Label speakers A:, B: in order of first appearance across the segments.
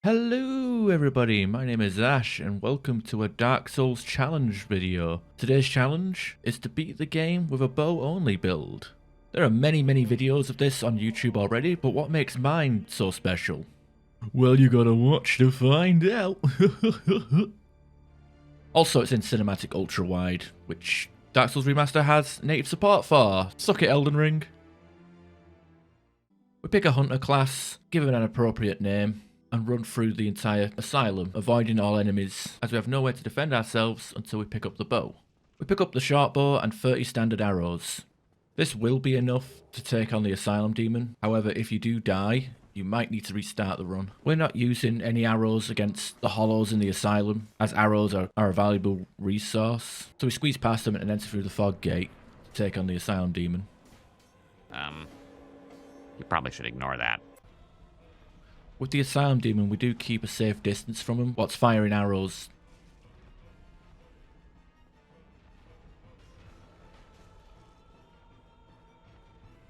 A: Hello everybody, my name is Ash and welcome to a Dark Souls challenge video. Today's challenge is to beat the game with a bow only build. There are many videos of this on YouTube already, but what makes mine so special? Well, you gotta watch to find out. Also, it's in cinematic ultrawide, which Dark Souls Remaster has native support for. Suck it, Elden Ring. We pick a hunter class, give him an appropriate name, and run through the entire asylum, avoiding all enemies, as we have nowhere to defend ourselves until we pick up the bow. We pick up the short bow and 30 standard arrows. This will be enough to take on the asylum demon, however if you do die, you might need to restart the run. We're not using any arrows against the hollows in the asylum, as arrows are a valuable resource, so we squeeze past them and enter through the fog gate to take on the asylum demon.
B: You probably should ignore that.
A: With the asylum demon, we do keep a safe distance from him whilst firing arrows.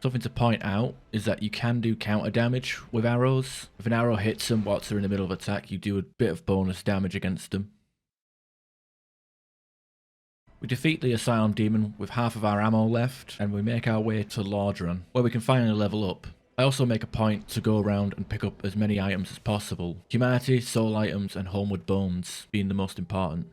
A: Something to point out is that you can do counter damage with arrows. If an arrow hits them whilst they're in the middle of attack, you do a bit of bonus damage against them. We defeat the asylum demon with half of our ammo left, and we make our way to Lordran, where we can finally level up. I also make a point to go around and pick up as many items as possible. Humanity, soul items, and homeward bones being the most important.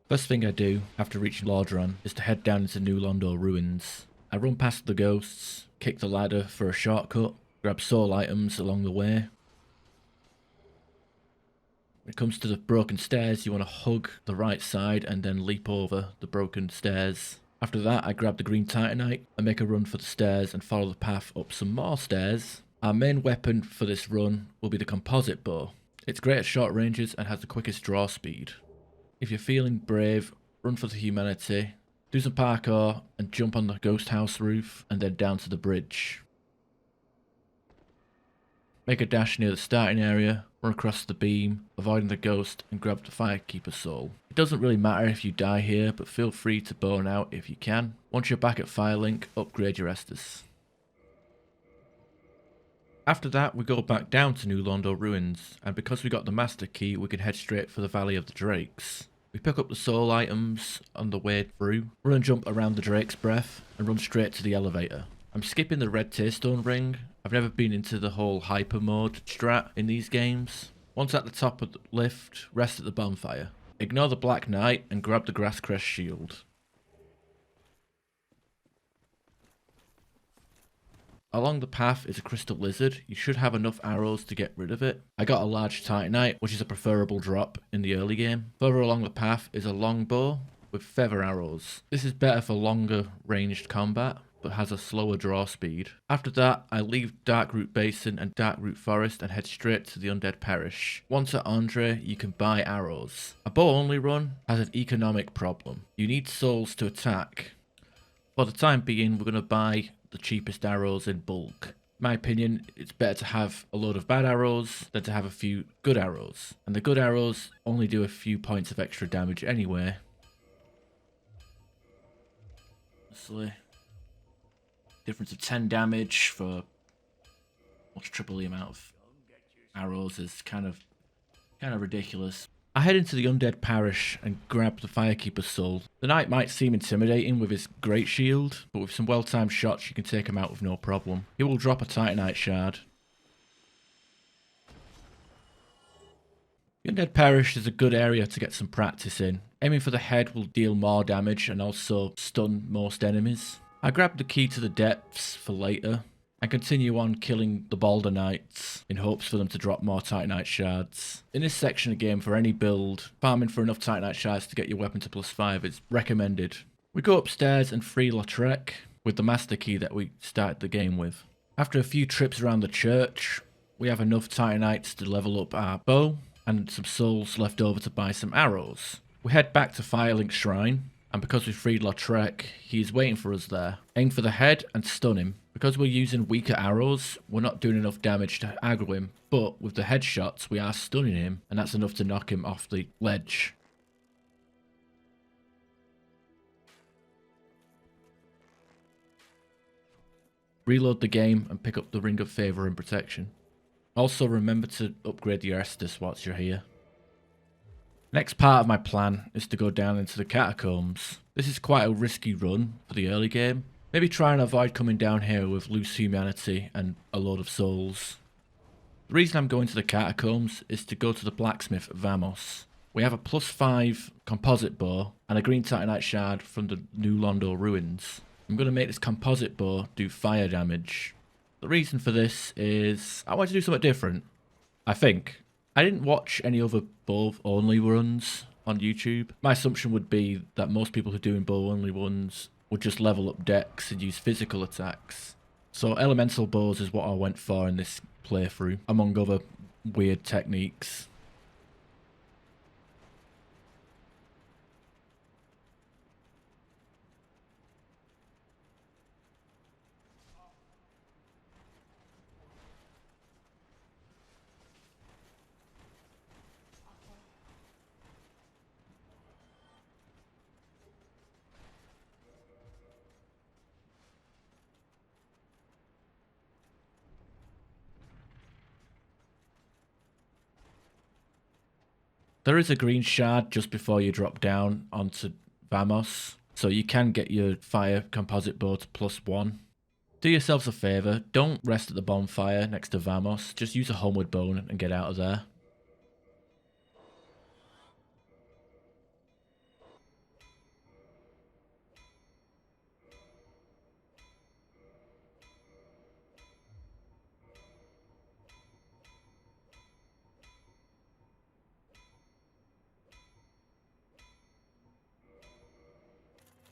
A: First thing I do after reaching Lordran is to head down into New Londo ruins. I run past the ghosts, kick the ladder for a shortcut, grab soul items along the way. When it comes to the broken stairs, you want to hug the right side and then leap over the broken stairs. After that, I grab the green titanite and make a run for the stairs and follow the path up some more stairs. Our main weapon for this run will be the composite bow. It's great at short ranges and has the quickest draw speed. If you're feeling brave, run for the humanity, do some parkour and jump on the ghost house roof and then down to the bridge. Make a dash near the starting area, run across the beam, avoiding the ghost and grab the firekeeper soul. It doesn't really matter if you die here, but feel free to burn out if you can. Once you're back at Firelink, upgrade your Estus. After that, we go back down to New Londo ruins, and because we got the master key, we can head straight for the Valley of the Drakes. We pick up the soul items on the way through, run and jump around the Drake's Breath, and run straight to the elevator. I'm skipping the red Taystone ring. I've never been into the whole hyper mode strat in these games. Once at the top of the lift, rest at the bonfire. Ignore the Black Knight and grab the Grass Crest shield. Along the path is a crystal lizard. You should have enough arrows to get rid of it. I got a large titanite, which is a preferable drop in the early game. Further along the path is a longbow with feather arrows. This is better for longer ranged combat, but has a slower draw speed. After that, I leave Darkroot Basin and Darkroot Forest and head straight to the Undead Parish. Once at Andre, you can buy arrows. A bow only run has an economic problem. You need souls to attack. For the time being, we're going to buy the cheapest arrows in bulk. In my opinion, it's better to have a load of bad arrows than to have a few good arrows. And the good arrows only do a few points of extra damage anyway. Honestly. Difference of 10 damage for almost triple the amount of arrows is kind of ridiculous. I head into the Undead Parish and grab the Firekeeper's soul. The knight might seem intimidating with his great shield, but with some well-timed shots you can take him out with no problem. He will drop a Titanite shard. The Undead Parish is a good area to get some practice in. Aiming for the head will deal more damage and also stun most enemies. I grab the key to the depths for later, and continue on killing the Balder Knights in hopes for them to drop more Titanite shards. In this section of the game, for any build, farming for enough Titanite shards to get your weapon to +5 is recommended. We go upstairs and free Lautrec with the master key that we started the game with. After a few trips around the church, we have enough Titanites to level up our bow, and some souls left over to buy some arrows. We head back to Firelink Shrine, and because we freed Lautrec, he is waiting for us there. Aim for the head and stun him. Because we're using weaker arrows, we're not doing enough damage to aggro him, but with the headshots we are stunning him, and that's enough to knock him off the ledge. Reload the game and pick up the Ring of Favour and Protection. Also remember to upgrade your Estus whilst you're here. Next part of my plan is to go down into the catacombs. This is quite a risky run for the early game. Maybe try and avoid coming down here with loose humanity and a load of souls. The reason I'm going to the catacombs is to go to the blacksmith at Vamos. We have a +5 composite bow and a green titanite shard from the New Londo ruins. I'm going to make this composite bow do fire damage. The reason for this is I want to do something different. I think. I didn't watch any other bow only runs on YouTube. My assumption would be that most people who are doing bow only ones would just level up decks and use physical attacks. So elemental bows is what I went for in this playthrough, among other weird techniques. There is a green shard just before you drop down onto Vamos, so you can get your fire composite bow to +1. Do yourselves a favour, don't rest at the bonfire next to Vamos, just use a homeward bone and get out of there.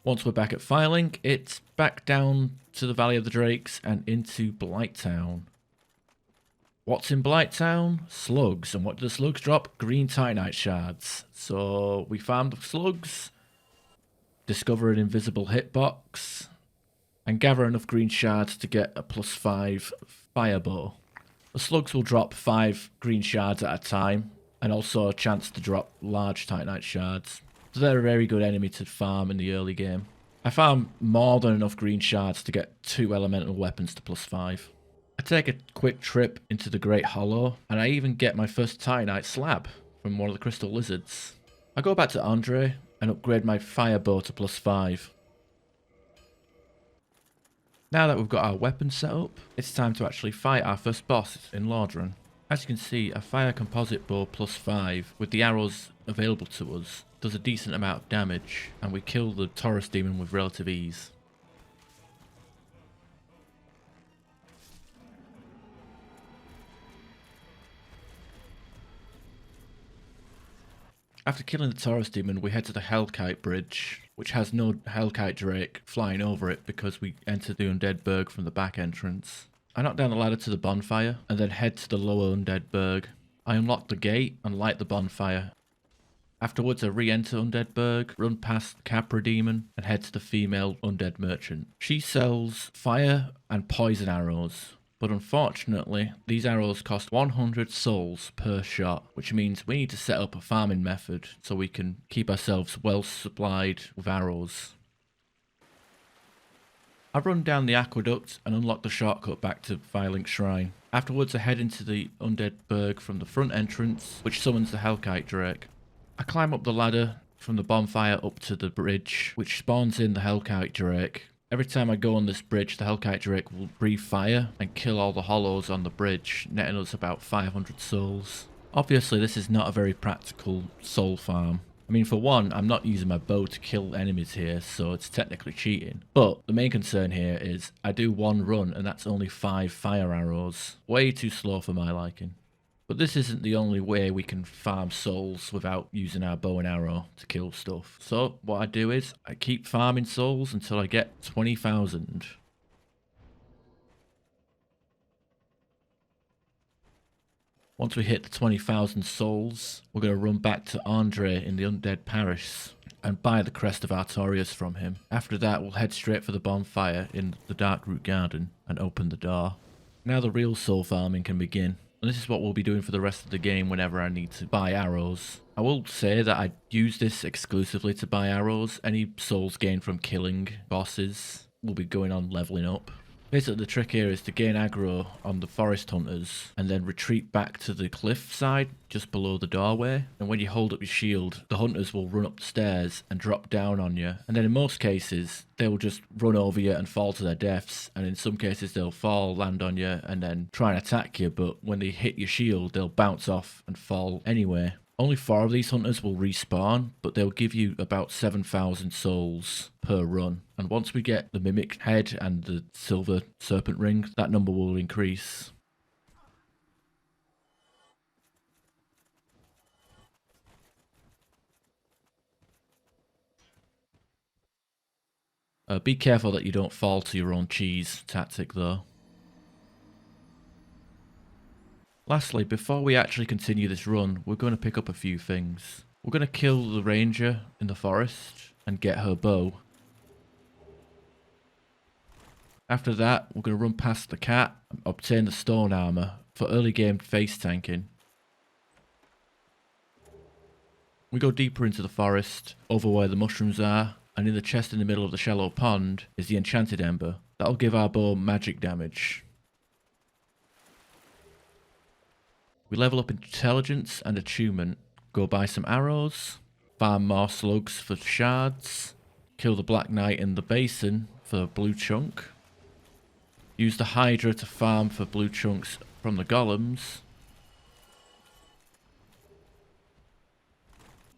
A: Once we're back at Firelink, it's back down to the Valley of the Drakes and into Blighttown. What's in Blighttown? Slugs. And what do the slugs drop? Green titanite shards. So we farm the slugs, discover an invisible hitbox, and gather enough green shards to get a +5 firebow. The slugs will drop 5 green shards at a time, and also a chance to drop large titanite shards. So they're a very good enemy to farm in the early game. I farm more than enough green shards to get 2 elemental weapons to +5. I take a quick trip into the Great Hollow, and I even get my first titanite slab from one of the crystal lizards. I go back to Andre and upgrade my fire bow to +5. Now that we've got our weapons set up, it's time to actually fight our first boss in Lordran. As you can see, a fire composite bow +5 with the arrows available to us does a decent amount of damage, and we kill the Taurus demon with relative ease. After killing the Taurus demon, we head to the Hellkite Bridge, which has no Hellkite Drake flying over it because we entered the Undead Burg from the back entrance. I knock down the ladder to the bonfire and then head to the lower Undead Burg. I unlock the gate and light the bonfire. Afterwards, I re-enter Undead Burg, run past Capra Demon, and head to the female Undead Merchant. She sells fire and poison arrows, but unfortunately, these arrows cost 100 souls per shot, which means we need to set up a farming method so we can keep ourselves well supplied with arrows. I run down the aqueduct and unlock the shortcut back to Firelink Shrine. Afterwards, I head into the Undead Burg from the front entrance, which summons the Hellkite Drake. I climb up the ladder from the bonfire up to the bridge, which spawns in the Hellkite Drake. Every time I go on this bridge, the Hellkite Drake will breathe fire and kill all the hollows on the bridge, netting us about 500 souls. Obviously, this is not a very practical soul farm. I mean, for one, I'm not using my bow to kill enemies here, so it's technically cheating. But the main concern here is I do one run and that's only 5 fire arrows. Way too slow for my liking. But this isn't the only way we can farm souls without using our bow and arrow to kill stuff. So what I do is I keep farming souls until I get 20,000. Once we hit the 20,000 souls, we're going to run back to Andre in the Undead Parish and buy the Crest of Artorias from him. After that, we'll head straight for the bonfire in the Darkroot Garden and open the door. Now the real soul farming can begin. And this is what we'll be doing for the rest of the game whenever I need to buy arrows. I will say that I use this exclusively to buy arrows. Any souls gained from killing bosses will be going on leveling up. Basically, the trick here is to gain aggro on the forest hunters and then retreat back to the cliff side just below the doorway. And when you hold up your shield, the hunters will run up the stairs and drop down on you. And then in most cases, they will just run over you and fall to their deaths. And in some cases, they'll fall, land on you, and then try and attack you. But when they hit your shield, they'll bounce off and fall anyway. Only 4 of these hunters will respawn, but they'll give you about 7,000 souls per run. And once we get the Mimic Head and the Silver Serpent Ring, that number will increase. Be careful that you don't fall to your own cheese tactic though. Lastly, before we actually continue this run, we're going to pick up a few things. We're going to kill the ranger in the forest and get her bow. After that, we're going to run past the cat and obtain the stone armor for early game face tanking. We go deeper into the forest, over where the mushrooms are, and in the chest in the middle of the shallow pond is the enchanted ember. That'll give our bow magic damage. We level up intelligence and attunement, go buy some arrows, farm more slugs for shards, kill the black knight in the basin for blue chunk, use the hydra to farm for blue chunks from the golems,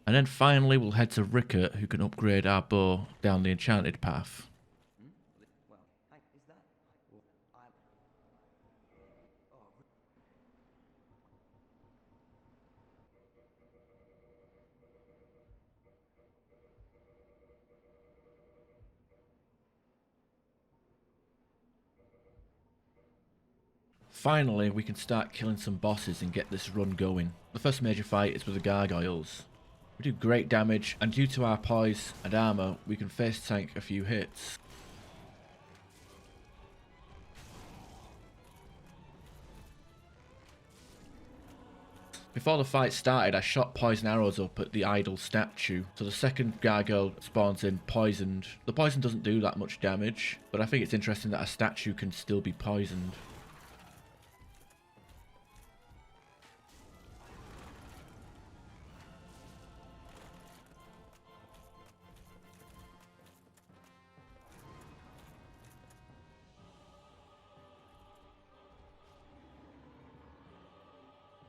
A: and then finally we'll head to Rickert, who can upgrade our bow down the enchanted path. Finally, we can start killing some bosses and get this run going. The first major fight is with the gargoyles. We do great damage, and due to our poise and armor, we can face tank a few hits. Before the fight started, I shot poison arrows up at the idol statue, so the second gargoyle spawns in poisoned. The poison doesn't do that much damage, but I think it's interesting that a statue can still be poisoned.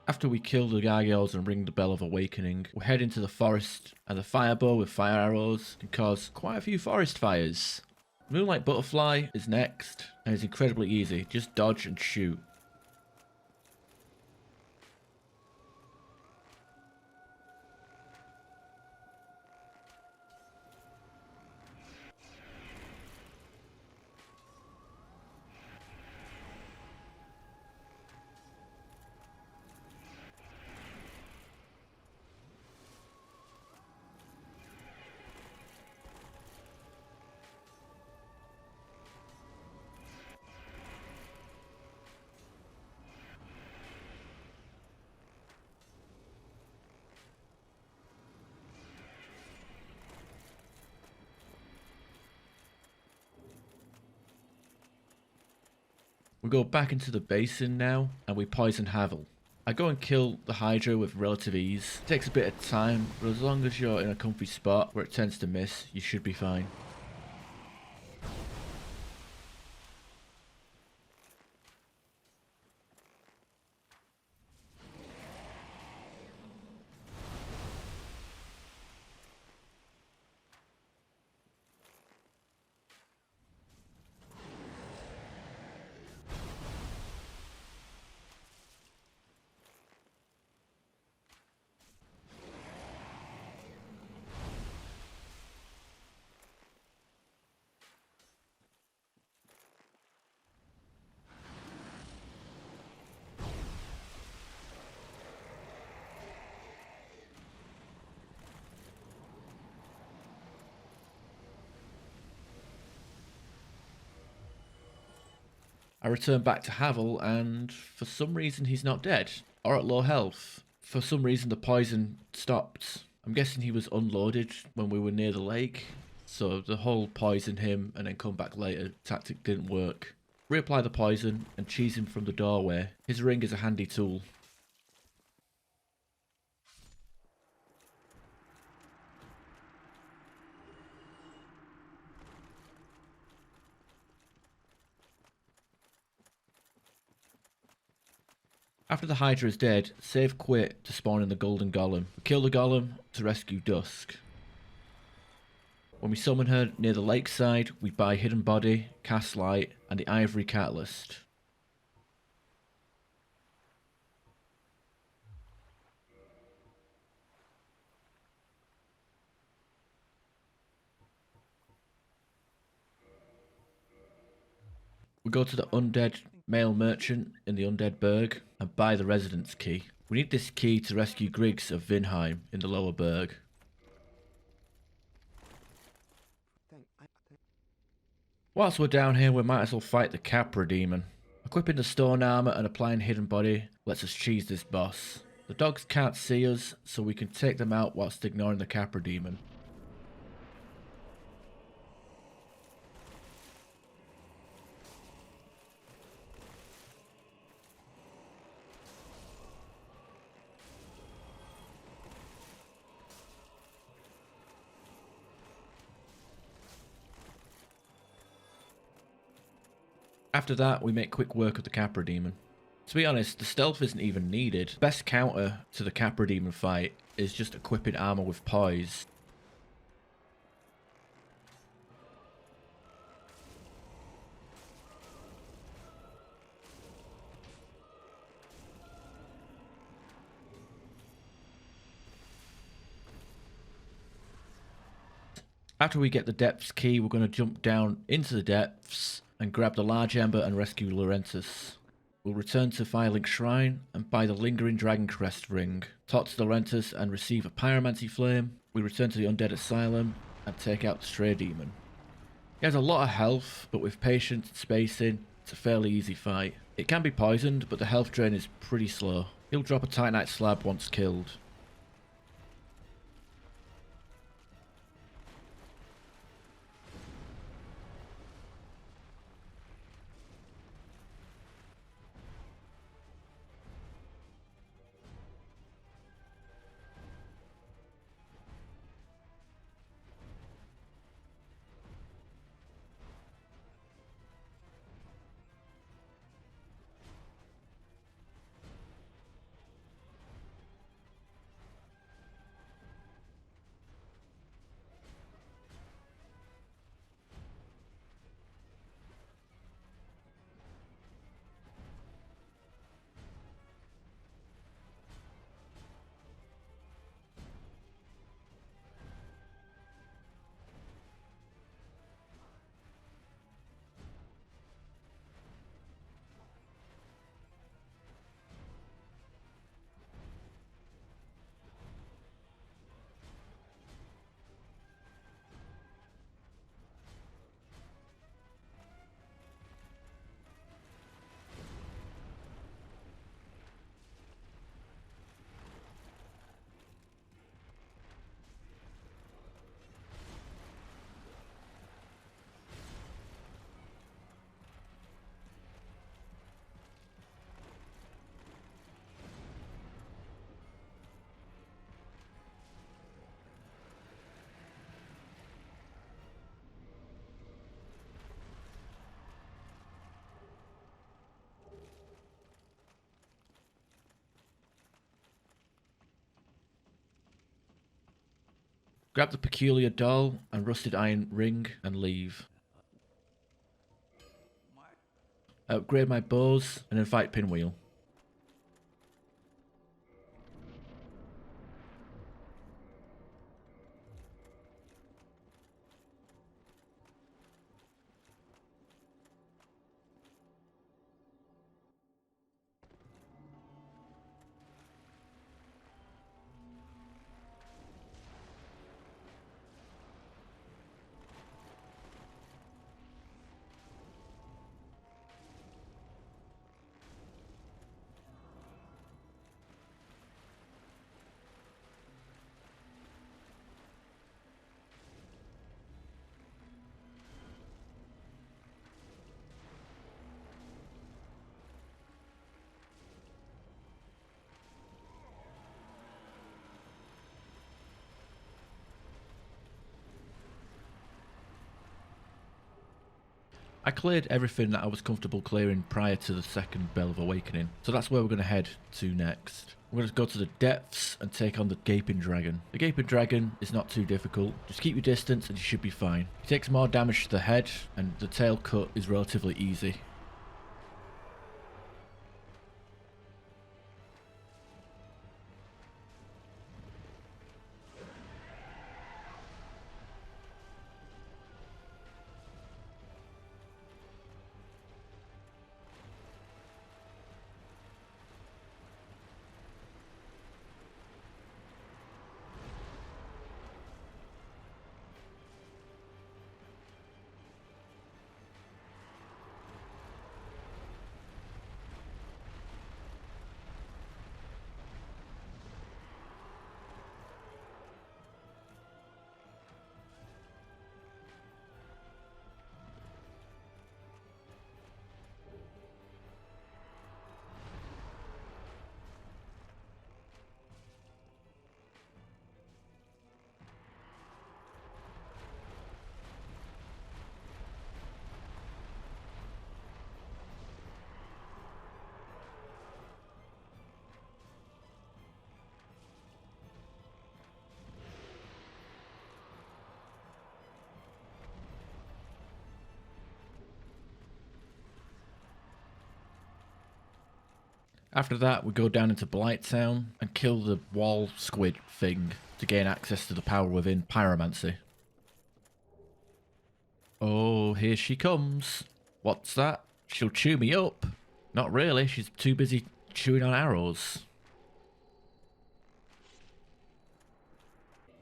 A: After we kill the gargoyles and ring the bell of awakening, we head into the forest, and the firebow with fire arrows can cause quite a few forest fires. Moonlight Butterfly is next, and it's incredibly easy, just dodge and shoot. We go back into the basin now, and we poison Havel. I go and kill the Hydra with relative ease. It takes a bit of time, but as long as you're in a comfy spot where it tends to miss, you should be fine. I return back to Havel, and for some reason he's not dead, or at low health. For some reason the poison stopped. I'm guessing he was unloaded when we were near the lake, so the whole poison him and then come back later tactic didn't work. Reapply the poison and cheese him from the doorway. His ring is a handy tool. After the Hydra is dead, save quit to spawn in the Golden Golem. Kill the Golem to rescue Dusk. When we summon her near the lakeside, we buy Hidden Body, Cast Light, and the Ivory Catalyst. We go to the Undead Male Merchant in the Undead Burg and buy the Residence Key. We need this key to rescue Griggs of Vinheim in the Lower Burg. Whilst we're down here, we might as well fight the Capra Demon. Equipping the Stone Armour and applying Hidden Body lets us cheese this boss. The dogs can't see us, so we can take them out whilst ignoring the Capra Demon. After that, we make quick work of the Capra Demon. To be honest, the stealth isn't even needed. Best counter to the Capra Demon fight is just equipping armor with poise. After we get the depths key, we're going to jump down into the depths and grab the large ember and rescue Laurentus. We'll return to Firelink Shrine and buy the Lingering Dragon Crest ring. Talk to Laurentus and receive a Pyromancy Flame. We return to the Undead Asylum and take out the Stray Demon. He has a lot of health, but with patience and spacing, it's a fairly easy fight. It can be poisoned, but the health drain is pretty slow. He'll drop a Titanite slab once killed. Grab the Peculiar Doll and Rusted Iron Ring and leave. Upgrade my bows and invite Pinwheel. I cleared everything that I was comfortable clearing prior to the second Bell of Awakening, so that's where we're going to head to next. We're going to go to the depths and take on the Gaping Dragon. The Gaping Dragon is not too difficult. Just keep your distance and you should be fine. He takes more damage to the head, and the tail cut is relatively easy. After that, we go down into Blighttown and kill the wall squid thing to gain access to the power within Pyromancy. Oh, here she comes. What's that? She'll chew me up. Not really, she's too busy chewing on arrows.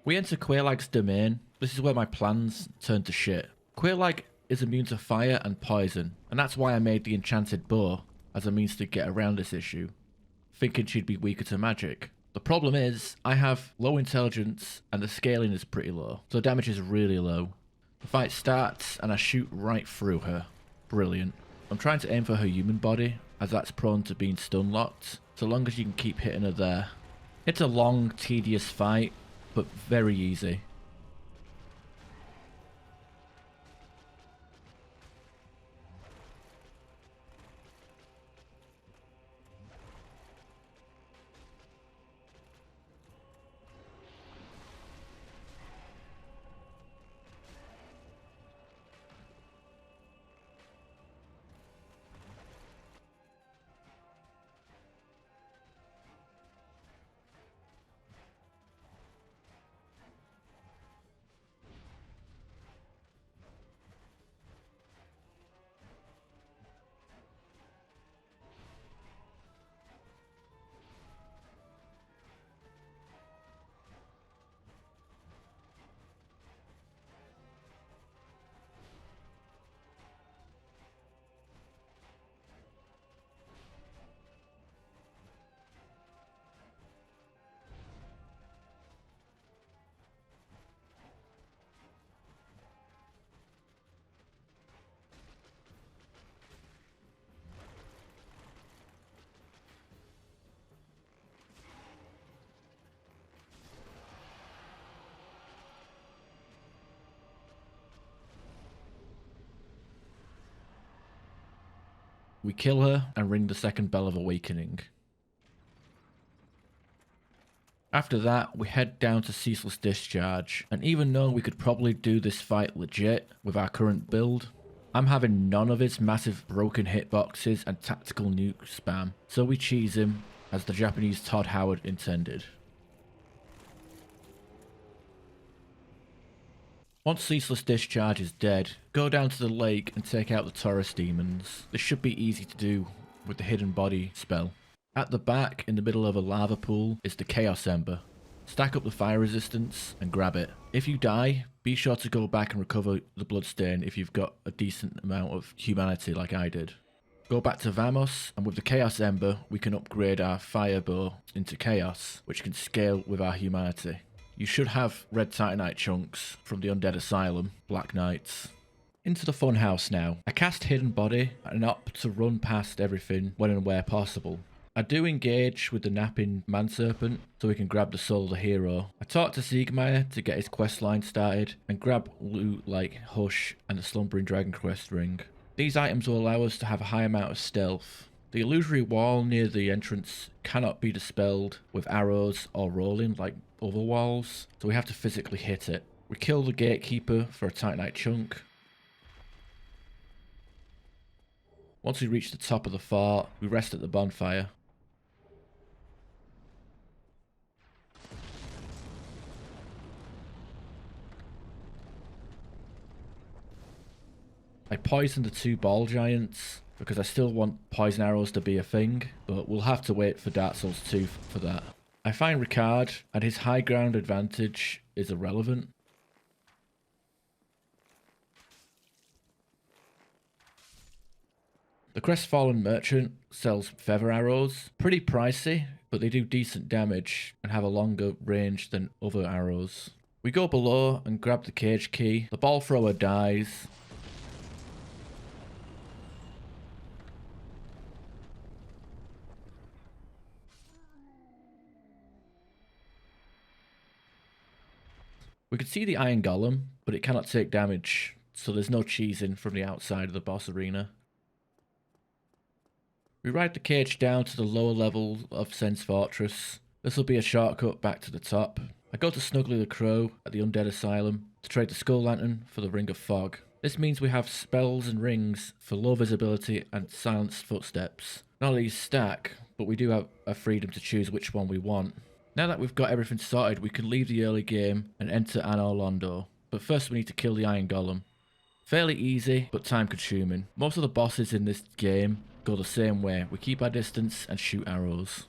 A: We enter Quailag's domain. This is where my plans turn to shit. Quailag is immune to fire and poison, and that's why I made the enchanted bow as a means to get around this issue, thinking she'd be weaker to magic. The problem is, I have low intelligence and the scaling is pretty low, so the damage is really low. The fight starts and I shoot right through her. Brilliant. I'm trying to aim for her human body, as that's prone to being stun locked, so long as you can keep hitting her there. It's a long, tedious fight, but very easy. We kill her and ring the second Bell of Awakening. After that, we head down to Ceaseless Discharge, and even though we could probably do this fight legit with our current build, I'm having none of his massive broken hitboxes and tactical nuke spam, so we cheese him as the Japanese Todd Howard intended. Once Ceaseless Discharge is dead, go down to the lake and take out the Taurus demons. This should be easy to do with the Hidden Body spell. At the back, in the middle of a lava pool, is the Chaos Ember. Stack up the fire resistance and grab it. If you die, be sure to go back and recover the bloodstain if you've got a decent amount of humanity like I did. Go back to Vamos, and with the Chaos Ember, we can upgrade our fire bow into Chaos, which can scale with our humanity. You should have red titanite chunks from the Undead Asylum, Black Knights. Into the funhouse now. I cast Hidden Body and opt to run past everything when and where possible. I do engage with the napping manserpent so we can grab the soul of the hero. I talk to Siegmeyer to get his quest line started and grab loot like Hush and the Slumbering Dragon quest ring. These items will allow us to have a high amount of stealth. The illusory wall near the entrance cannot be dispelled with arrows or rolling like other walls, so we have to physically hit it. We kill the gatekeeper for a Titanite chunk. Once we reach the top of the fort, we rest at the bonfire. I poisoned the 2 ball giants because I still want poison arrows to be a thing, but we'll have to wait for Dark Souls 2 for that. I find Ricard, and his high ground advantage is irrelevant. The Crestfallen Merchant sells feather arrows, pretty pricey, but they do decent damage and have a longer range than other arrows. We go below and grab the cage key. The ball thrower dies. We can see the Iron Golem, but it cannot take damage, so there's no cheesing from the outside of the boss arena. We ride the cage down to the lower level of Sen's Fortress. This will be a shortcut back to the top. I go to Snuggly the Crow at the Undead Asylum to trade the Skull Lantern for the Ring of Fog. This means we have spells and rings for low visibility and silenced footsteps. None of these stack, but we do have a freedom to choose which one we want. Now that we've got everything sorted, we can leave the early game and enter Anor Londo. But first we need to kill the Iron Golem. Fairly easy, but time consuming. Most of the bosses in this game go the same way. We keep our distance and shoot arrows.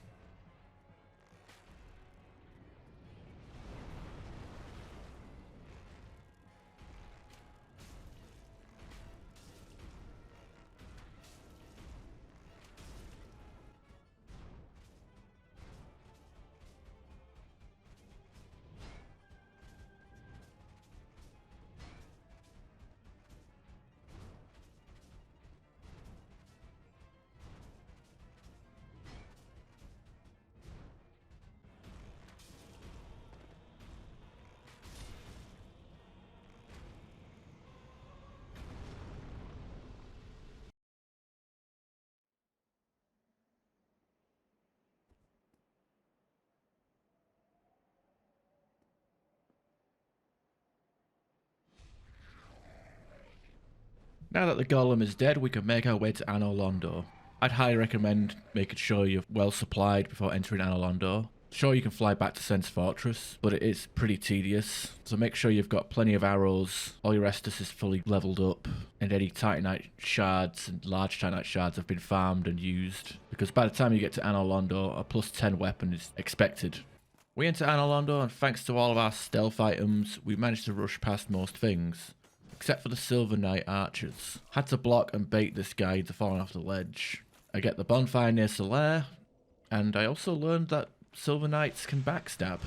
A: Now that the golem is dead, we can make our way to Anor Londo. I'd highly recommend making sure you're well supplied before entering Anor Londo. Sure, you can fly back to Sen's Fortress, but it is pretty tedious, so make sure you've got plenty of arrows, all your Estus is fully leveled up, and any Titanite shards and large Titanite shards have been farmed and used, because by the time you get to Anor Londo, a plus 10 weapon is expected. We enter Anor Londo, and thanks to all of our stealth items, we managed to rush past most things. Except for the Silver Knight archers. Had to block and bait this guy into falling off the ledge. I get the bonfire near Solaire, and I also learned that Silver Knights can backstab.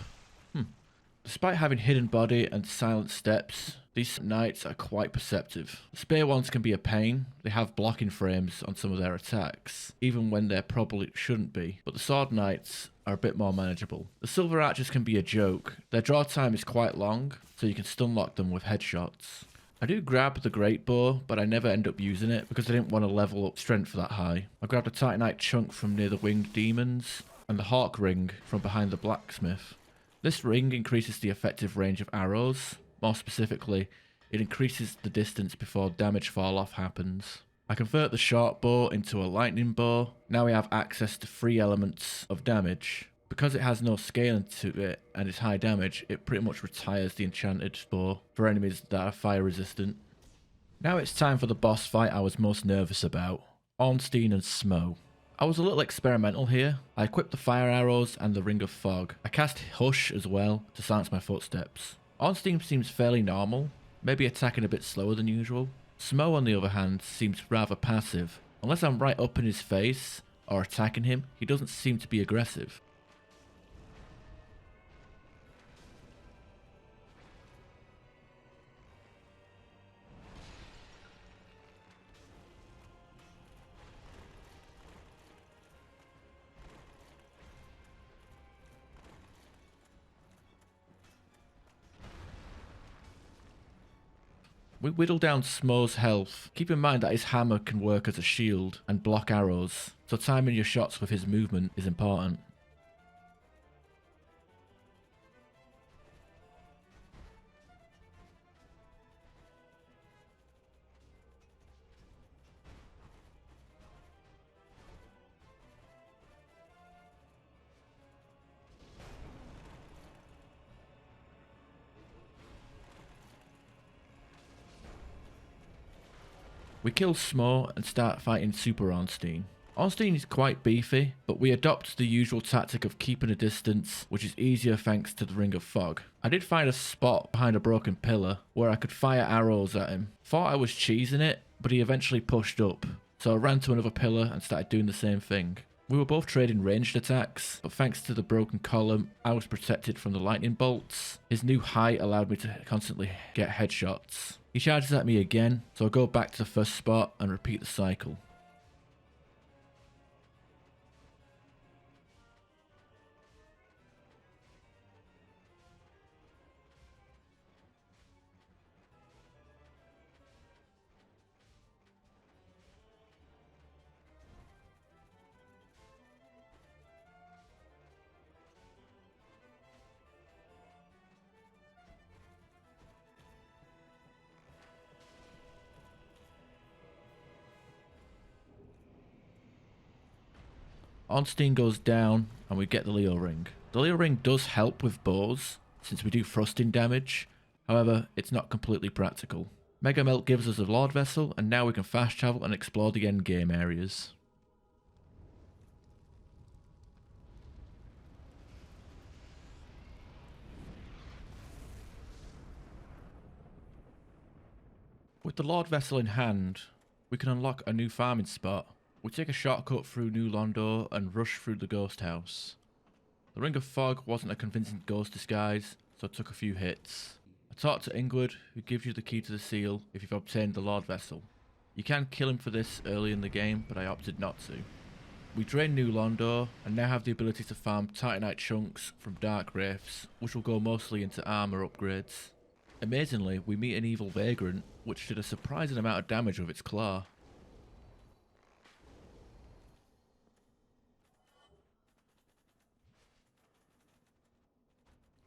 A: Despite having hidden body and silent steps, these knights are quite perceptive. The spear ones can be a pain. They have blocking frames on some of their attacks, even when there probably shouldn't be. But the sword knights are a bit more manageable. The silver archers can be a joke. Their draw time is quite long, so you can stun lock them with headshots. I do grab the great bow, but I never end up using it because I didn't want to level up strength for that high. I grabbed a Titanite chunk from near the winged demons and the hawk ring from behind the blacksmith. This ring increases the effective range of arrows. More specifically, it increases the distance before damage fall off happens. I convert the short bow into a lightning bow. Now we have access to 3 elements of damage. Because it has no scaling to it and is high damage, it pretty much retires the enchanted bow for enemies that are fire resistant. Now it's time for the boss fight I was most nervous about, Ornstein and Smo. I was a little experimental here. I equipped the fire arrows and the ring of fog. I cast Hush as well to silence my footsteps. Ornstein seems fairly normal, maybe attacking a bit slower than usual. Smo on the other hand seems rather passive. Unless I'm right up in his face or attacking him, he doesn't seem to be aggressive. We whittle down Smo's health. Keep in mind that his hammer can work as a shield and block arrows, so timing your shots with his movement is important. We kill Smo and start fighting Super Ornstein. Ornstein is quite beefy, but we adopt the usual tactic of keeping a distance, which is easier thanks to the Ring of Fog. I did find a spot behind a broken pillar where I could fire arrows at him. Thought I was cheesing it, but he eventually pushed up, so I ran to another pillar and started doing the same thing. We were both trading ranged attacks, but thanks to the broken column, I was protected from the lightning bolts. His new height allowed me to constantly get headshots. He charges at me again, so I go back to the first spot and repeat the cycle. Ornstein goes down and we get the Leo Ring. The Leo Ring does help with bows, since we do thrusting damage. However, it's not completely practical. Mega Melt gives us a Lord Vessel, and now we can fast travel and explore the endgame areas. With the Lord Vessel in hand, we can unlock a new farming spot. We take a shortcut through New Londo and rush through the ghost house. The Ring of Fog wasn't a convincing ghost disguise, so I took a few hits. I talked to Ingrid, who gives you the key to the seal if you've obtained the Lord Vessel. You can kill him for this early in the game, but I opted not to. We drain New Londo and now have the ability to farm Titanite chunks from Dark Wraiths, which will go mostly into armor upgrades. Amazingly, we meet an evil vagrant, which did a surprising amount of damage with its claw.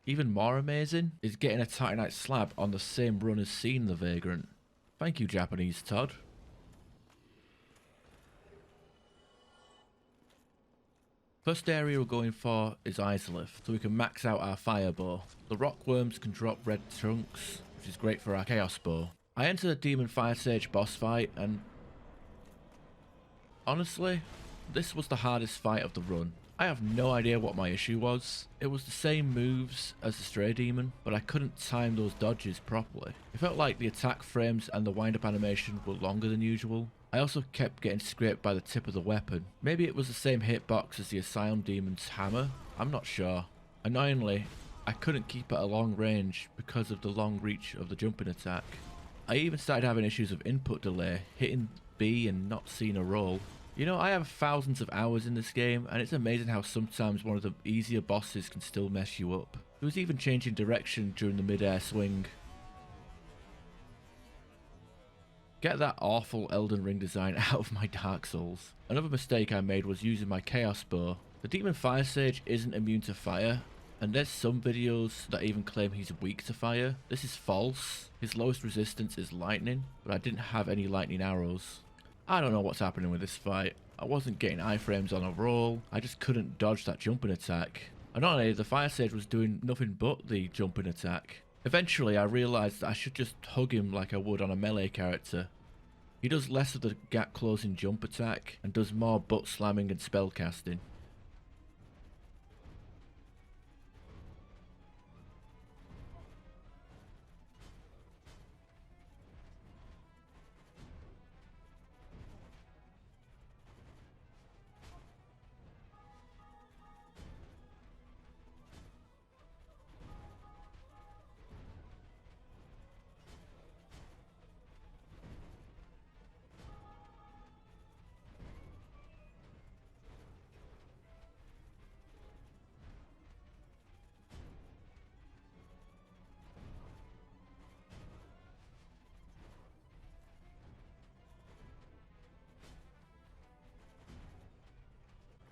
A: Even more amazing is getting a Titanite slab on the same run as seeing the vagrant. Thank you, Japanese Todd. First area we're going for is Izalith, so we can max out our fire bow. The rockworms can drop red chunks, which is great for our chaos bow. I entered a demon fire sage boss fight and honestly, this was the hardest fight of the run. I have no idea what my issue was. It was the same moves as the stray demon, but I couldn't time those dodges properly. It felt like the attack frames and the wind-up animation were longer than usual. I also kept getting scraped by the tip of the weapon. Maybe it was the same hitbox as the Asylum Demon's hammer? I'm not sure. Annoyingly, I couldn't keep at a long range because of the long reach of the jumping attack. I even started having issues of input delay, hitting B and not seeing a roll. You know, I have thousands of hours in this game, and it's amazing how sometimes one of the easier bosses can still mess you up. It was even changing direction during the mid-air swing. Get that awful Elden Ring design out of my Dark Souls. Another mistake I made was using my Chaos Bow. The Demon Fire Sage isn't immune to fire, and there's some videos that even claim he's weak to fire. This is false. His lowest resistance is lightning, but I didn't have any lightning arrows. I don't know what's happening with this fight. I wasn't getting iframes on a roll. I just couldn't dodge that jumping attack. And not only, the Fire Sage was doing nothing but the jumping attack. Eventually I realised that I should just hug him like I would on a melee character. He does less of the gap closing jump attack and does more butt slamming and spell casting.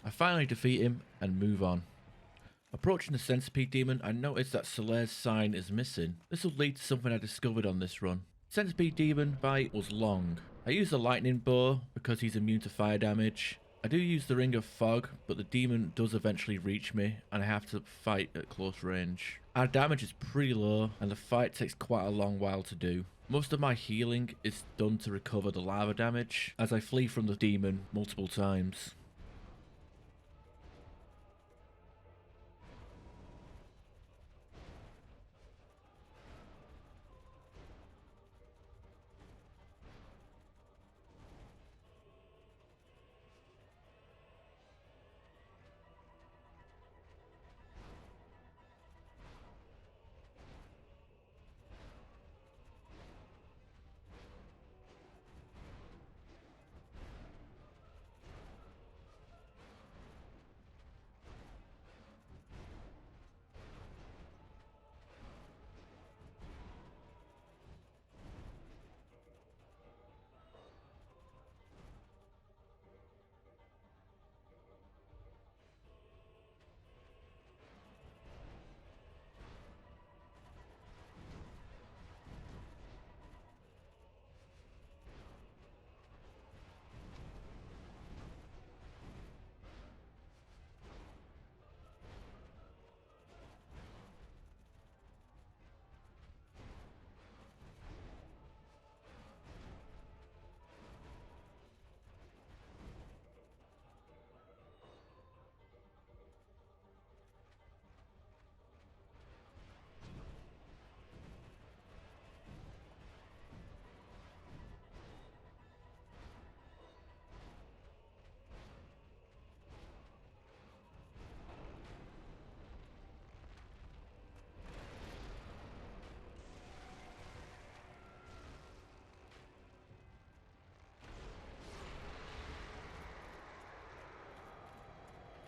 A: I finally defeat him and move on. Approaching the centipede demon, I noticed that Solaire's sign is missing. This will lead to something I discovered on this run. Centipede demon bite was long. I used the lightning bow because he's immune to fire damage. I do use the ring of fog, but the demon does eventually reach me and I have to fight at close range. Our damage is pretty low and the fight takes quite a long while to do. Most of my healing is done to recover the lava damage as I flee from the demon multiple times.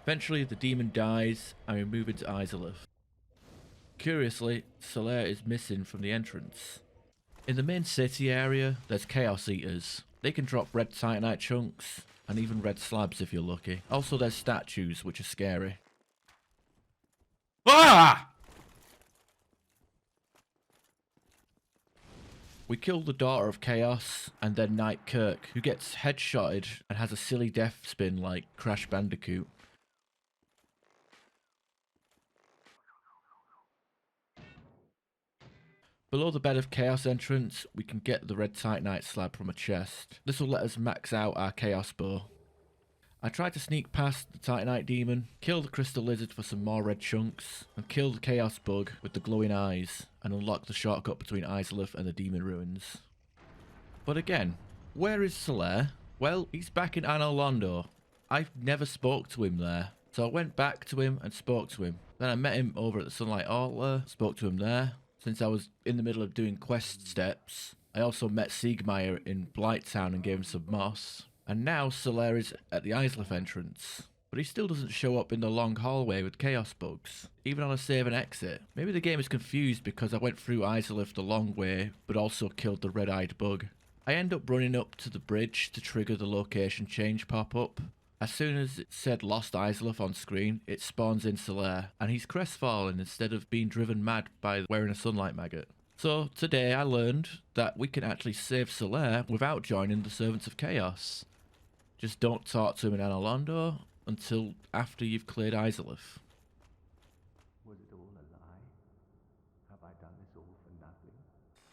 A: Eventually the demon dies and we move into Izalith. Curiously, Solaire is missing from the entrance. In the main city area, there's Chaos Eaters. They can drop red titanite chunks and even red slabs if you're lucky. Also there's statues which are scary. Ah! We kill the Daughter of Chaos and then Knight Kirk, who gets headshotted and has a silly death spin like Crash Bandicoot. Below the Bed of Chaos entrance, we can get the red titanite slab from a chest. This will let us max out our Chaos bow. I tried to sneak past the titanite demon, kill the crystal lizard for some more red chunks, and kill the chaos bug with the glowing eyes, and unlock the shortcut between Izalith and the demon ruins. But again, where is Solaire? Well, he's back in Anor Londo. I've never spoke to him there. So I went back to him and spoke to him. Then I met him over at the Sunlight Altar, spoke to him there. Since I was in the middle of doing quest steps, I also met Siegmeyer in Blighttown and gave him some moss. And now Solaire is at the Izalith entrance. But he still doesn't show up in the long hallway with chaos bugs, even on a save and exit. Maybe the game is confused because I went through Izalith the long way, but also killed the red-eyed bug. I end up running up to the bridge to trigger the location change pop-up. As soon as it said Lost Izalith on screen, it spawns in Solaire, and he's crestfallen instead of being driven mad by wearing a sunlight maggot. So today I learned that we can actually save Solaire without joining the Servants of Chaos. Just don't talk to him in Anor Londo until after you've cleared Izalith.
C: Was it all a lie? Have I done this all for nothing?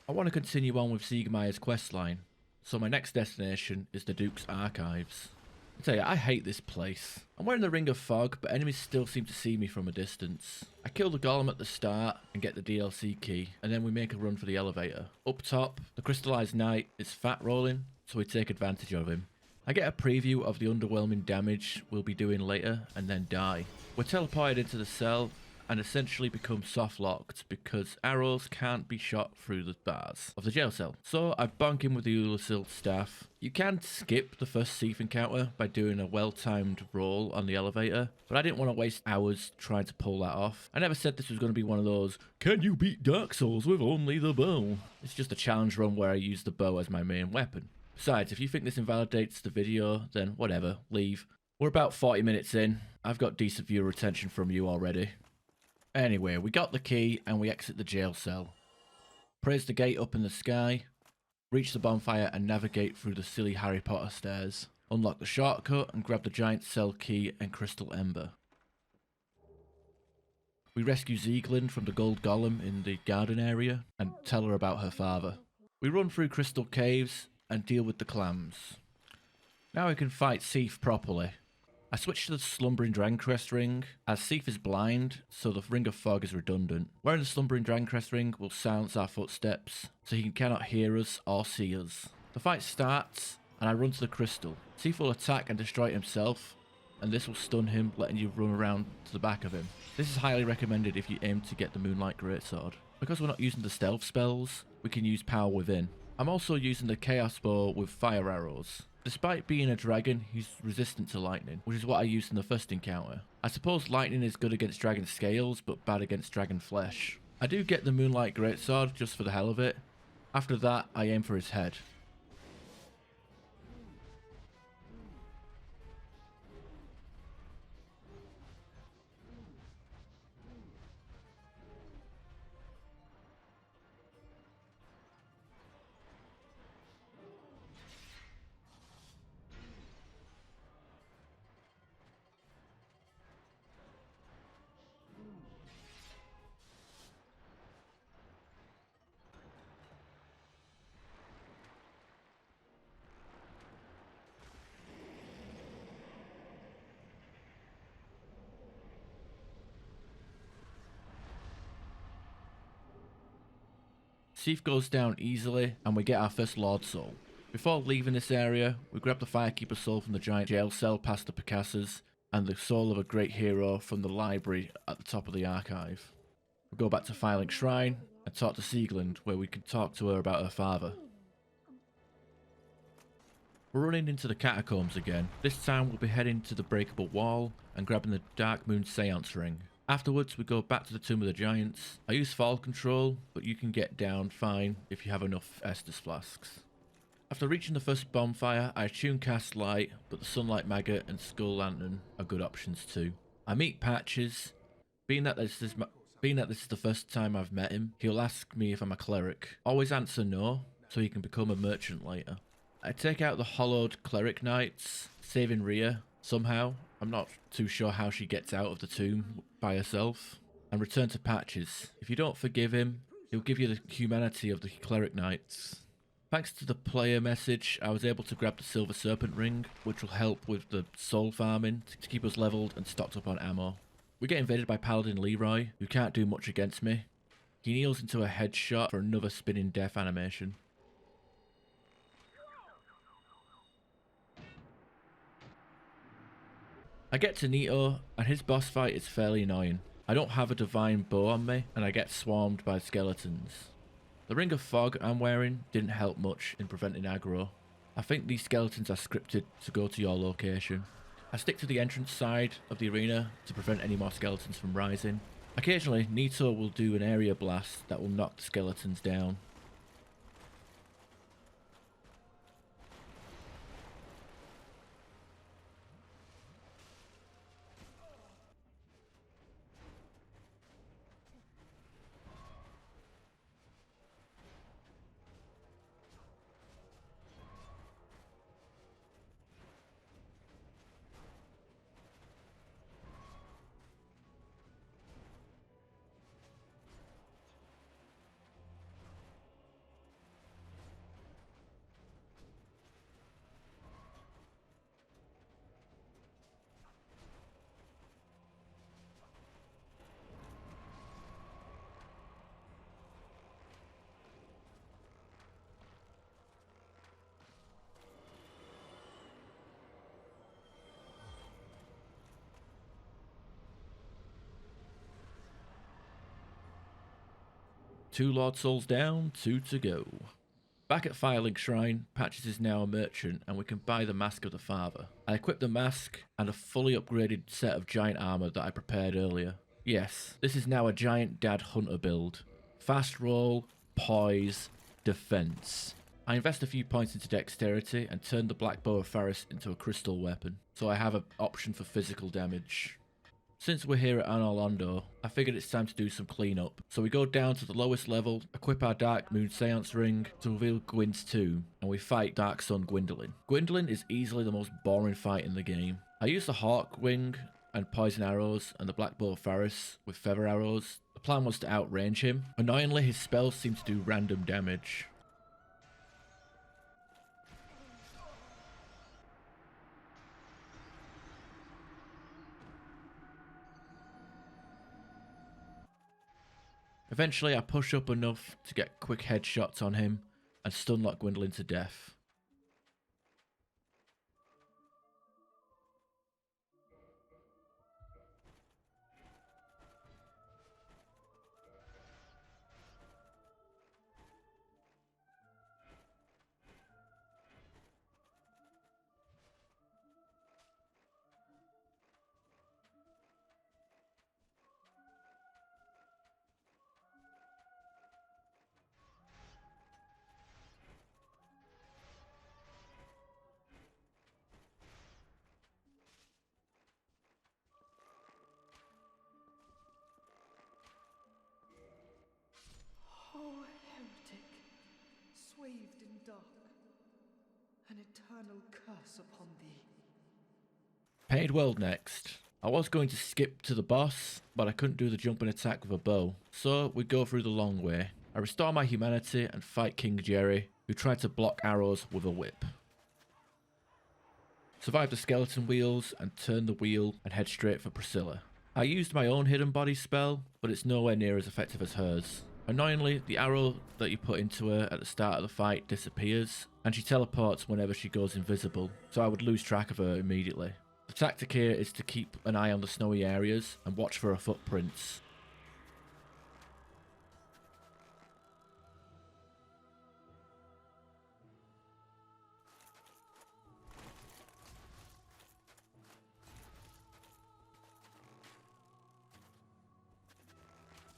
A: I want to continue on with Siegmeyer's questline, so my next destination is the Duke's Archives. I tell you, I hate this place. I'm wearing the Ring of Fog, but enemies still seem to see me from a distance. I kill the golem at the start and get the DLC key, and then we make a run for the elevator. Up top, the crystallized knight is fat rolling, so we take advantage of him. I get a preview of the underwhelming damage we'll be doing later, and then die. We're teleported into the cell, and essentially become soft-locked because arrows can't be shot through the bars of the jail cell. So I bonk him with the Ulasil staff. You can skip the first thief encounter by doing a well-timed roll on the elevator, but I didn't want to waste hours trying to pull that off. I never said this was going to be one of those, can you beat Dark Souls with only the bow? It's just a challenge run where I use the bow as my main weapon. Besides, if you think this invalidates the video, then whatever, leave. We're about 40 minutes in. I've got decent viewer retention from you already. Anyway, we got the key and we exit the jail cell. Praise the gate up in the sky, reach the bonfire and navigate through the silly Harry Potter stairs. Unlock the shortcut and grab the giant cell key and crystal ember. We rescue Zieglin from the gold golem in the garden area and tell her about her father. We run through crystal caves and deal with the clams. Now we can fight Seath properly. I switched to the Slumbering Dragoncrest ring, as Seath is blind, so the Ring of Fog is redundant. Wearing the Slumbering Dragoncrest ring will silence our footsteps, so he cannot hear us or see us. The fight starts, and I run to the crystal. Seath will attack and destroy it himself, and this will stun him, letting you run around to the back of him. This is highly recommended if you aim to get the Moonlight Greatsword. Because we're not using the stealth spells, we can use Power Within. I'm also using the Chaos Bow with fire arrows. Despite being a dragon, he's resistant to lightning, which is what I used in the first encounter. I suppose lightning is good against dragon scales, but bad against dragon flesh. I do get the Moonlight Greatsword just for the hell of it. After that, I aim for his head. Seath goes down easily, and we get our first Lord Soul. Before leaving this area, we grab the Firekeeper Soul from the giant jail cell past the Picassas, and the soul of a great hero from the library at the top of the archive. We go back to Firelink Shrine, and talk to Sieglinde, where we can talk to her about her father. We're running into the catacombs again. This time we'll be heading to the breakable wall, and grabbing the Dark Moon Seance ring. Afterwards, we go back to the Tomb of the Giants. I use fall control, but you can get down fine if you have enough Estus flasks. After reaching the first bonfire, I tune Cast Light, but the Sunlight Maggot and Skull Lantern are good options too. I meet Patches. Being that this is the first time I've met him, he'll ask me if I'm a cleric. Always answer no, so he can become a merchant later. I take out the hollowed cleric knights, saving Rhea somehow. I'm not too sure how she gets out of the tomb by herself, and return to Patches. If you don't forgive him, he'll give you the humanity of the cleric knights. Thanks to the player message, I was able to grab the Silver Serpent ring, which will help with the soul farming to keep us leveled and stocked up on ammo. We get invaded by Paladin Leroy, who can't do much against me. He kneels into a headshot for another spinning death animation. I get to Nito, and his boss fight is fairly annoying. I don't have a divine bow on me, and I get swarmed by skeletons. The Ring of Fog I'm wearing didn't help much in preventing aggro. I think these skeletons are scripted to go to your location. I stick to the entrance side of the arena to prevent any more skeletons from rising. Occasionally, Nito will do an area blast that will knock the skeletons down. Two Lord Souls down, 2 to go. Back at Firelink Shrine, Patches is now a merchant and we can buy the Mask of the Father. I equip the mask and a fully upgraded set of giant armor that I prepared earlier. Yes, this is now a giant dad hunter build. Fast roll, poise, defense. I invest a few points into dexterity and turn the black bow of Faris into a crystal weapon, so I have an option for physical damage. Since we're here at Anorlando, I figured it's time to do some cleanup, so we go down to the lowest level, equip our Dark Moon Seance Ring to reveal Gwyn's tomb, and we fight Dark Sun Gwendolyn. Gwendolyn is easily the most boring fight in the game. I use the Hawk Wing and Poison Arrows and the Black Bow of Faris with Feather Arrows. The plan was to outrange him. Annoyingly, his spells seem to do random damage. Eventually, I push up enough to get quick headshots on him and stunlock Gwendolyn to death.
D: Oh, heretic, swathed in dark, an eternal curse upon thee.
A: Painted World next. I was going to skip to the boss, but I couldn't do the jumping attack with a bow, so we go through the long way. I restore my humanity and fight King Jerry, who tried to block arrows with a whip. Survive the skeleton wheels and turn the wheel and head straight for Priscilla. I used my own hidden body spell, but it's nowhere near as effective as hers. Annoyingly, the arrow that you put into her at the start of the fight disappears, and she teleports whenever she goes invisible, so I would lose track of her immediately. The tactic here is to keep an eye on the snowy areas and watch for her footprints.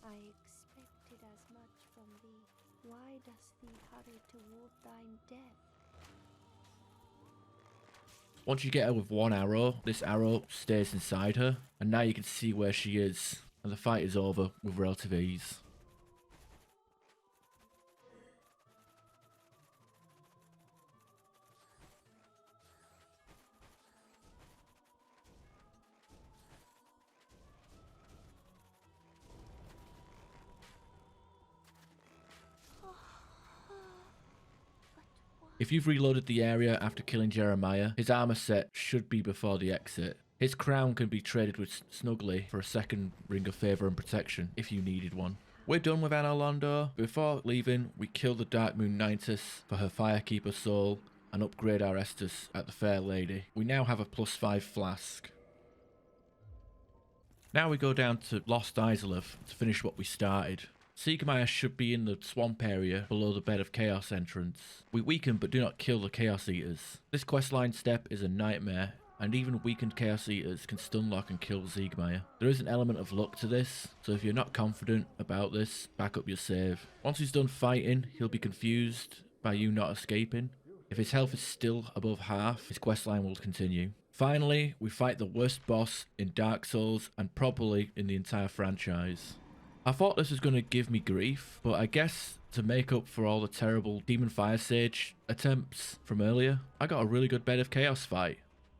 E: I expected as much from thee. Why dost thee hurry toward thine death?
A: Once you get her with one arrow, this arrow stays inside her, and now you can see where she is, and the fight is over with relative ease. If you've reloaded the area after killing Jeremiah, his armor set should be before the exit. His crown can be traded with Snuggly for a second ring of favor and protection if you needed one. We're done with Anorlando. Before leaving, we kill the Dark Moon Knightess for her Firekeeper soul and upgrade our Estus at the Fair Lady. We now have a +5 flask. Now we go down to Lost Isleth to finish what we started. Siegmeyer should be in the swamp area below the Bed of Chaos entrance. We weaken but do not kill the Chaos Eaters. This questline step is a nightmare, and even weakened Chaos Eaters can stunlock and kill Siegmeyer. There is an element of luck to this, so if you're not confident about this, back up your save. Once he's done fighting, he'll be confused by you not escaping. If his health is still above half, his questline will continue. Finally, we fight the worst boss in Dark Souls and probably in the entire franchise. I thought this was going to give me grief, but I guess to make up for all the terrible Demon Fire Sage attempts from earlier, I got a really good Bed of Chaos fight.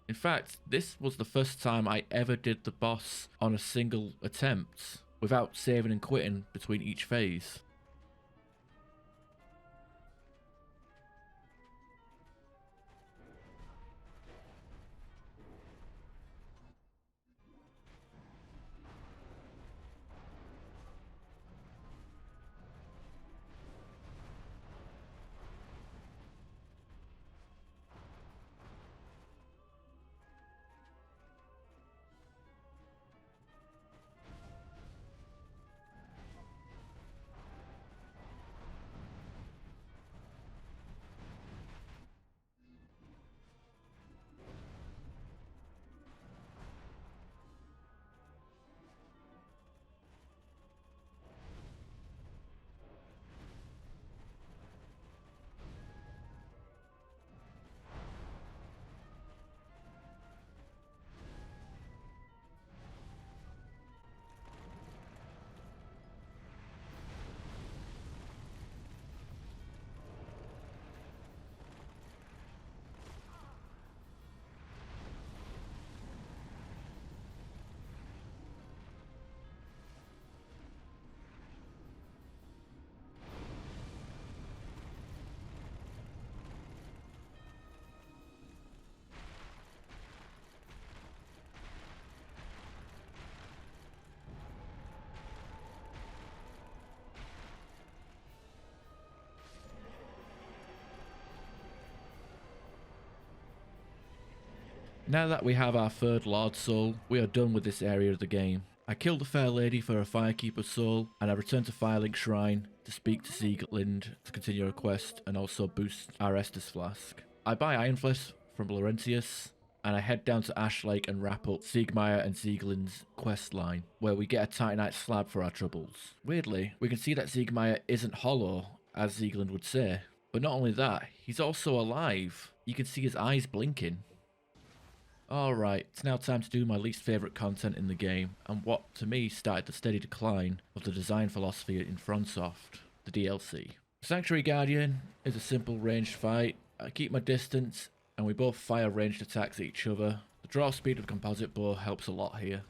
A: In fact, this was the first time I ever did the boss on a single attempt, without saving and quitting between each phase. Now that we have our third Lord Soul, we are done with this area of the game. I killed the fair lady for her Firekeeper soul, and I returned to Firelink Shrine to speak to Sieglind to continue our quest and also boost our Estus Flask. I buy Ironflesh from Laurentius, and I head down to Ash Lake and wrap up Siegmeyer and Sieglind's quest line, where we get a Titanite slab for our troubles. Weirdly, we can see that Siegmeyer isn't hollow, as Sieglind would say. But not only that, he's also alive. You can see his eyes blinking. Alright, it's now time to do my least favourite content in the game, and what to me started the steady decline of the design philosophy in FromSoft, the DLC. Sanctuary Guardian is a simple ranged fight. I keep my distance, and we both fire ranged attacks at each other. The draw speed of the composite bow helps a lot here.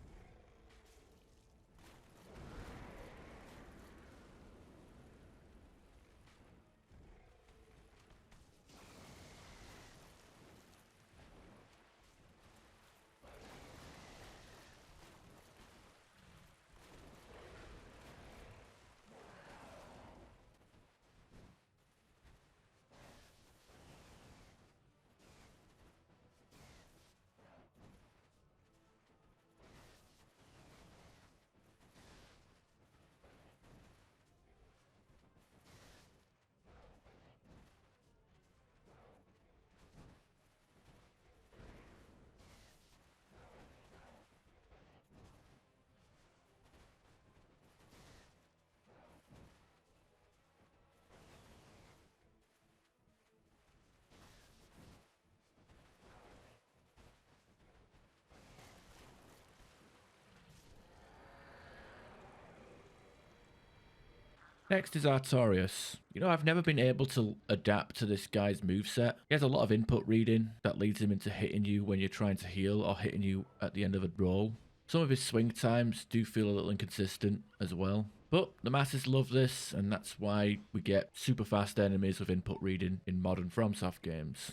A: Next is Artorias. You know, I've never been able to adapt to this guy's moveset. He has a lot of input reading that leads him into hitting you when you're trying to heal or hitting you at the end of a roll. Some of his swing times do feel a little inconsistent as well. But the masses love this, and that's why we get super fast enemies with input reading in modern FromSoft games.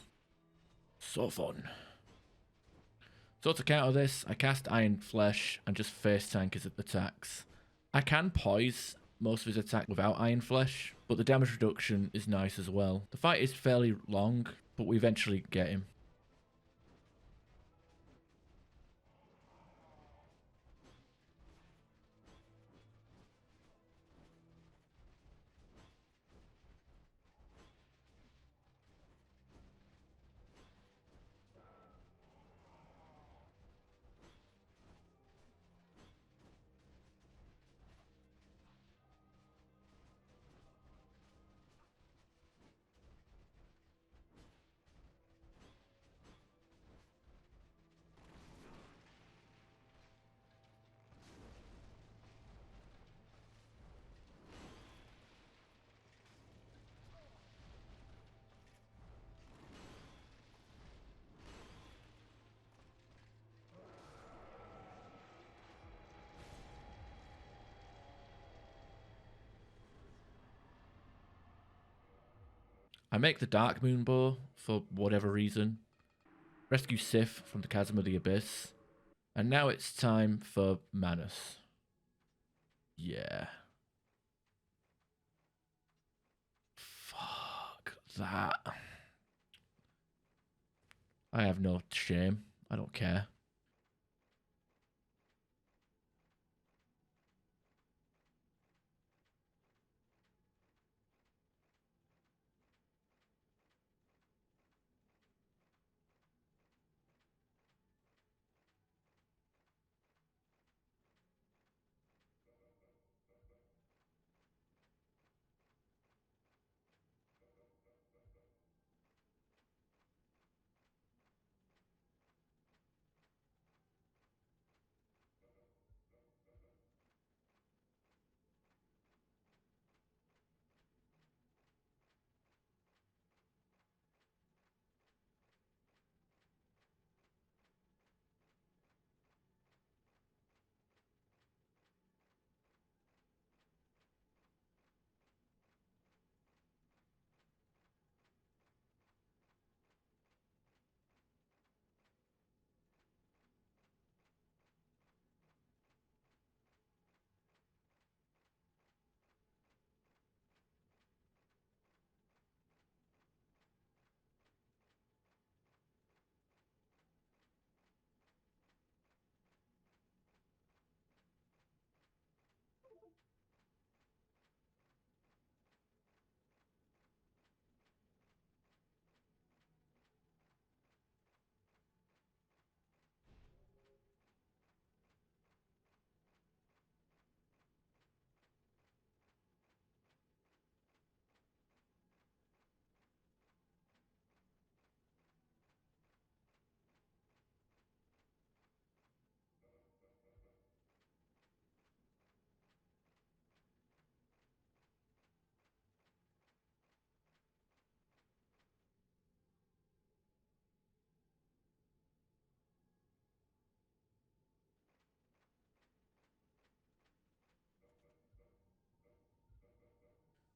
A: So fun. So to counter this, I cast Iron Flesh and just face tank his attacks. I can poise most of his attack without Iron Flesh, but the damage reduction is nice as well. The fight is fairly long, but we eventually get him. I make the Dark Moon Bow for whatever reason. Rescue Sif from the Chasm of the Abyss. And now it's time for Manus. Yeah. Fuck that. I have no shame. I don't care.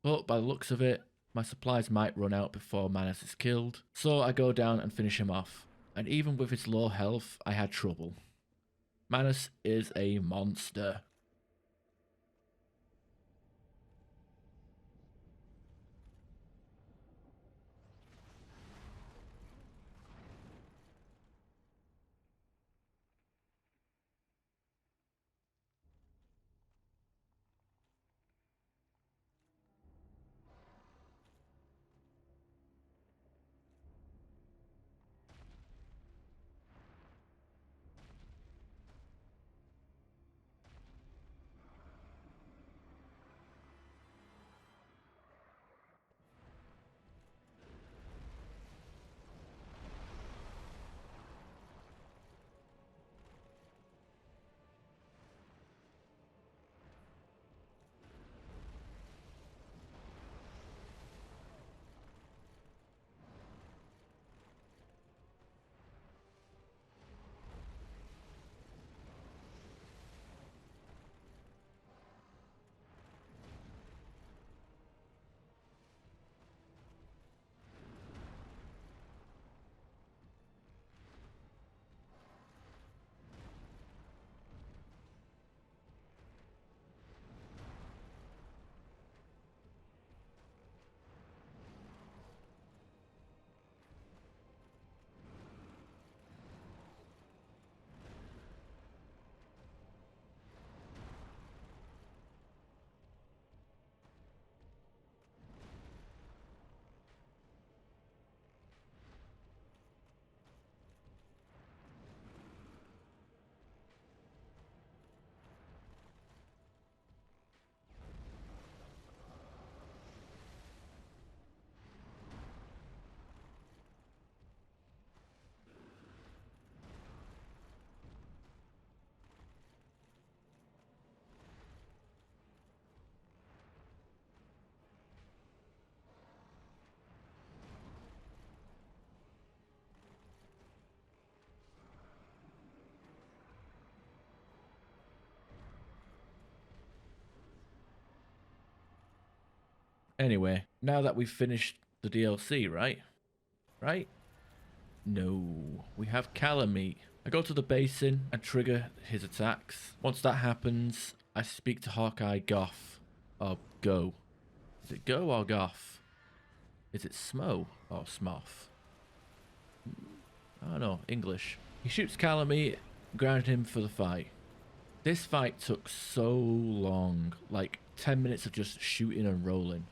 A: But by the looks of it, my supplies might run out before Manus is killed, so I go down and finish him off. And even with his low health, I had trouble. Manus is a monster. Anyway, now that we've finished the DLC, right? Right? No. We have Calamite. I go to the basin and trigger his attacks. Once that happens, I speak to Hawkeye Goff. Or Go. Is it Go or Goff? Is it Smo or Smoth? I don't know. English. He shoots Calamite, grounded him for the fight. This fight took so long. Like 10 minutes of just shooting and rolling.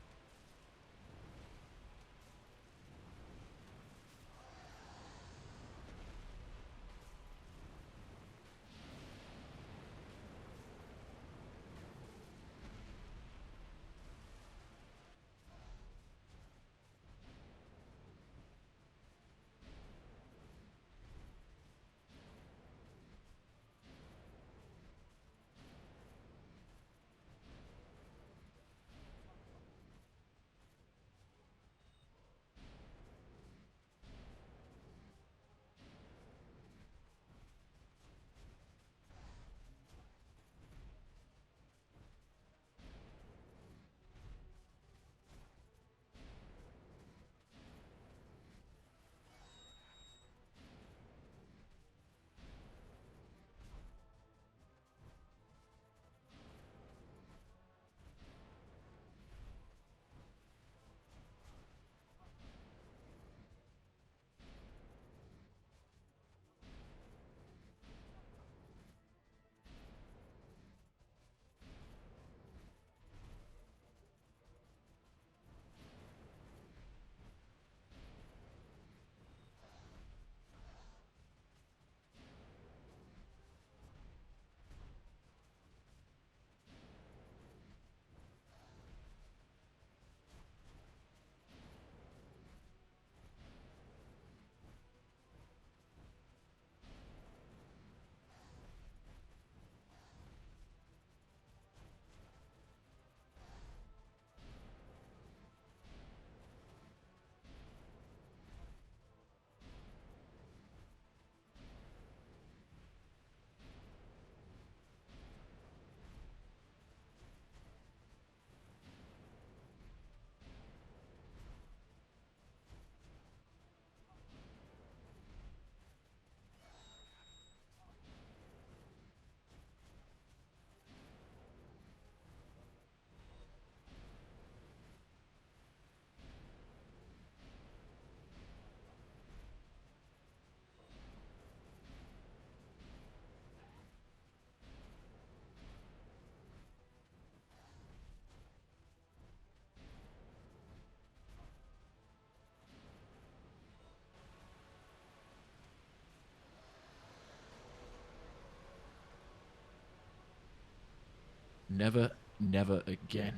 A: Never, never again.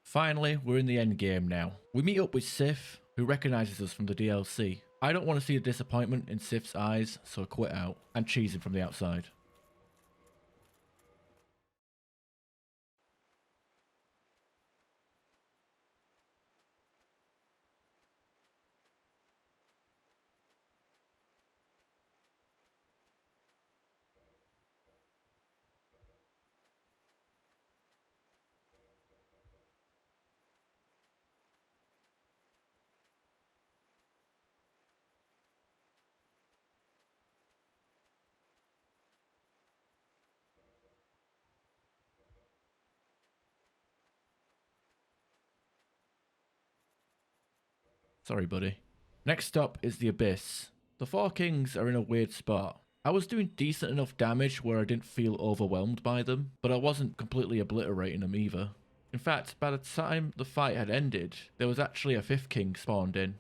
A: Finally, we're in the end game now. We meet up with Sif, who recognises us from the DLC. I don't want to see the disappointment in Sif's eyes, so I quit out and cheese him from the outside. Sorry, buddy. Next stop is the Abyss. The four kings are in a weird spot. I was doing decent enough damage where I didn't feel overwhelmed by them, but I wasn't completely obliterating them either. In fact, by the time the fight had ended, there was actually a fifth king spawned in.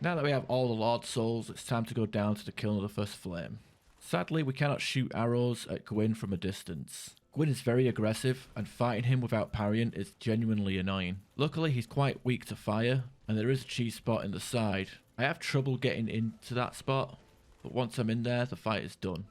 A: Now that we have all the Lord Souls, it's time to go down to the kiln of the first flame. Sadly, we cannot shoot arrows at Gwyn from a distance. Gwyn is very aggressive, and fighting him without parrying is genuinely annoying. Luckily, he's quite weak to fire, and there is a cheese spot in the side. I have trouble getting into that spot, but once I'm in there, the fight is done.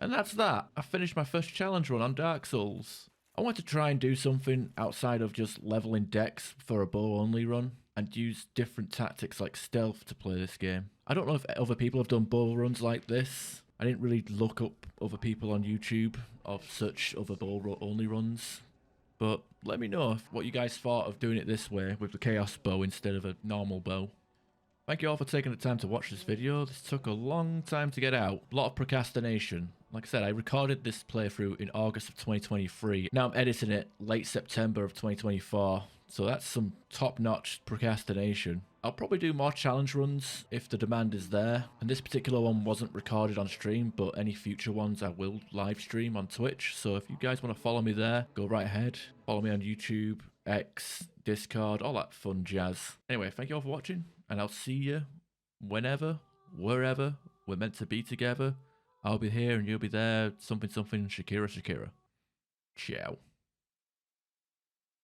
A: And that's that. I finished my first challenge run on Dark Souls. I want to try and do something outside of just leveling decks for a bow only run, and use different tactics like stealth to play this game. I don't know if other people have done bow runs like this. I didn't really look up other people on YouTube of such other bow only runs. But let me know what you guys thought of doing it this way with the Chaos Bow instead of a normal bow. Thank you all for taking the time to watch this video. This took a long time to get out. A lot of procrastination. Like I said, I recorded this playthrough in August of 2023. Now I'm editing it late September of 2024. So that's some top-notch procrastination. I'll probably do more challenge runs if the demand is there. And this particular one wasn't recorded on stream, but any future ones I will live stream on Twitch. So if you guys want to follow me there, go right ahead. Follow me on YouTube, X, Discord, all that fun jazz. Anyway, thank you all for watching, and I'll see you whenever, wherever we're meant to be together. I'll be here and you'll be there. Something, something, Shakira, Shakira. Ciao.